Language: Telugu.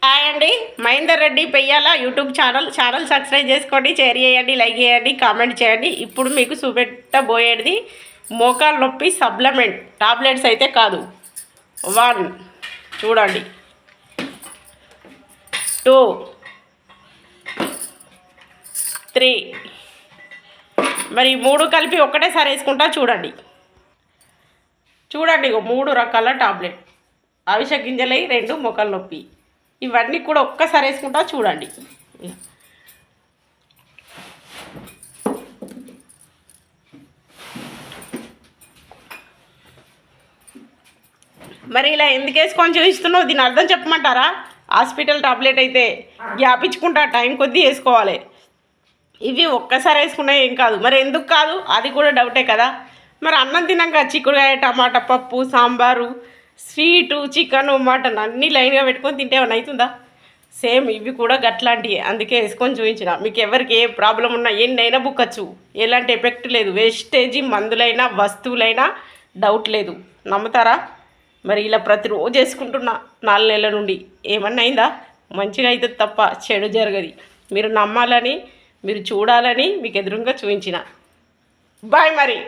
హాయ్ అండి, Mahender Reddy Peyyala YouTube channel subscribe చేసుకోండి, షేర్ చేయండి, లైక్ చేయండి, కామెంట్ చేయండి. ఇప్పుడు మీకు చూపెట్టబోయేది మోకాలు నొప్పి సప్లిమెంట్ టాబ్లెట్స్ అయితే కాదు. 1 చూడండి, 2, 3 మరి 3 కలిపి ఒక్కటేసారి వేసుకుంటా. చూడండి 3 రకాల టాబ్లెట్. అవిసె గింజలై 2 మోకాలు నొప్పి. ఇవన్నీ కూడా ఒక్కసారి వేసుకుంటా. చూడండి మరి ఇలా ఎందుకు వేసుకొని చూపిస్తున్నావు? దీని అర్థం చెప్పమంటారా? హాస్పిటల్ టాబ్లెట్ అయితే గ్యాపించుకుంటా టైం కొద్దీ వేసుకోవాలి. ఇవి ఒక్కసారి వేసుకున్నా ఏం కాదు. మరి ఎందుకు కాదు? అది కూడా డౌటే కదా. మరి అన్నం తిన్నాక చిక్కుడుకాయ, టమాటా, పప్పు, సాంబారు, స్వీటు, చికెను, మటన్ అన్నీ లైన్గా పెట్టుకొని తింటే ఏమన్నా అవుతుందా? సేమ్ ఇవి కూడా గట్లాంటివి. అందుకే వేసుకొని చూపించిన. మీకు ఎవరికి ఏ ప్రాబ్లం ఉన్నా ఎన్నైనా బుక్కచ్చు, ఎలాంటి ఎఫెక్ట్ లేదు. వేస్టేజీ మందులైనా వస్తువులైనా డౌట్ లేదు. నమ్ముతారా? మరి ఇలా ప్రతిరోజు వేసుకుంటున్నా 4 నెలల నుండి. ఏమన్నా అయిందా? మంచిగా అవుతుంది తప్ప చెడు జరగదు. మీరు నమ్మాలని, మీరు చూడాలని మీకు ఎదురుగా చూపించిన. బాయ్ మరి.